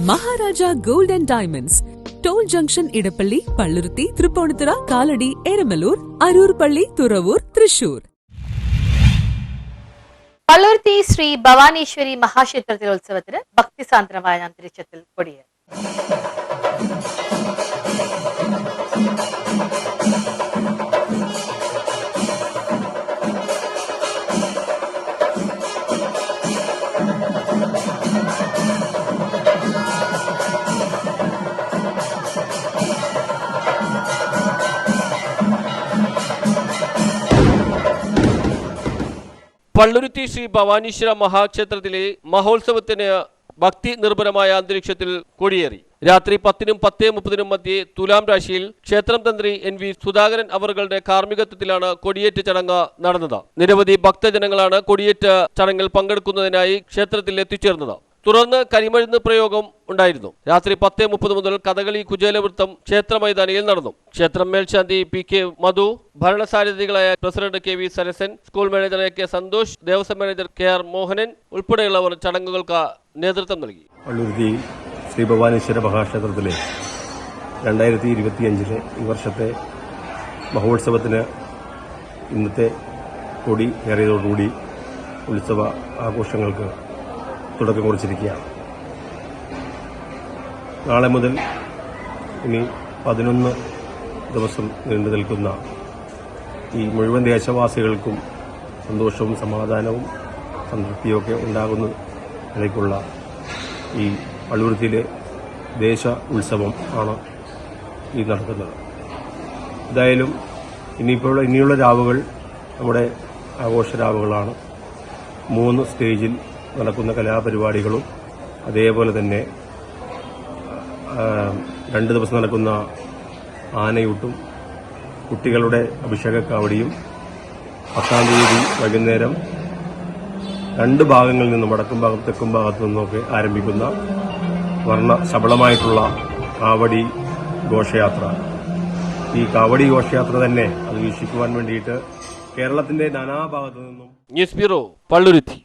Maharaja gold and diamonds, toll junction, Edappally, Palluruthy, Tripunithura, Kalady, Eramalloor, Aroor പള്ളി, തുറവൂർ, തൃശൂർ. പള്ളുരുത്തി ശ്രീ ഭവാനീശ്വരി മഹാക്ഷേത്രത്തിലോത്സവത്തിന് ഭക്തിസാന്ദ്രമായ അന്തരീക്ഷത്തിൽ കൊടിയേറി. പള്ളുരുത്തി ശ്രീ ഭവാനീശ്വര മഹാക്ഷേത്രത്തിലെ മഹോത്സവത്തിന് ഭക്തി നിർഭരമായ അന്തരീക്ഷത്തിൽ കൊടിയേറി. രാത്രി 10-നും 10:30 മധ്യേ തുലാം രാശിയിൽ ക്ഷേത്രം തന്ത്രി NV സുധാകരൻ അവറുകളുടെ കാർമ്മികത്വത്തിലാണ് കൊടിയേറ്റ് ചടങ്ങ് നടന്നത്. നിരവധി ഭക്തജനങ്ങളാണ് കൊടിയേറ്റ് ചടങ്ങിൽ പങ്കെടുക്കുന്നതിനായി ക്ഷേത്രത്തിൽ എത്തിച്ചേർന്നത്. തുടർന്ന് കരിമരുന്ന് പ്രയോഗം ഉണ്ടായിരുന്നു. രാത്രി 10:30 മുതൽ കഥകളി കുചേലവൃത്തം ക്ഷേത്ര മൈതാനിയിൽ നടന്നു. ക്ഷേത്രം മേൽശാന്തി PK മധു, ഭരണസാരഥികളായ president KV Sarasan, school manager AK Santhosh, Devaswom manager KR Mohanan ഉൾപ്പെടെയുള്ളവർ ചടങ്ങുകൾക്ക് നേതൃത്വം നൽകി. പള്ളുരുത്തി ശ്രീ ഭവാനീശ്വര മഹാക്ഷേത്രത്തിലെ 2025 ഈ വർഷത്തെ മഹോത്സവത്തിന് ഇന്നത്തെ കൊടി കയറിയതോടുകൂടി ഉത്സവ ആഘോഷങ്ങൾക്ക് തുടക്കം കുറിച്ചിരിക്കുകയാണ്. നാളെ മുതൽ ഇനി 11 ദിവസം നീണ്ടു നിൽക്കുന്ന ഈ മുഴുവൻ ദേശവാസികൾക്കും സന്തോഷവും സമാധാനവും സംതൃപ്തിയൊക്കെ ഉണ്ടാകുന്നതിലേക്കുള്ള ഈ പള്ളുരുത്തിയിലെ ദേശ ഉത്സവം ആണ് ഈ നടക്കുന്നത്. എന്തായാലും ഇനിയുള്ള രാവുകൾ നമ്മുടെ ആഘോഷരാവുകളാണ്. 3 സ്റ്റേജിൽ നടക്കുന്ന കലാപരിപാടികളും അതേപോലെ തന്നെ 2 ദിവസം നടക്കുന്ന ആനയൂട്ടും കുട്ടികളുടെ അഭിഷേകക്കാവടിയും 10-ാം തീയതി വൈകുന്നേരം 2 ഭാഗങ്ങളിൽ നിന്നും വടക്കും ഭാഗത്തും തെക്കും ഭാഗത്തു നിന്നൊക്കെ ആരംഭിക്കുന്ന വർണ്ണ ശബളമായിട്ടുള്ള കാവടി ഘോഷയാത്ര. ഈ കാവടി ഘോഷയാത്ര തന്നെ അത് വീക്ഷിക്കുവാൻ വേണ്ടിയിട്ട് കേരളത്തിന്റെ നാനാഭാഗത്തു നിന്നും. News bureau, Palluruthy.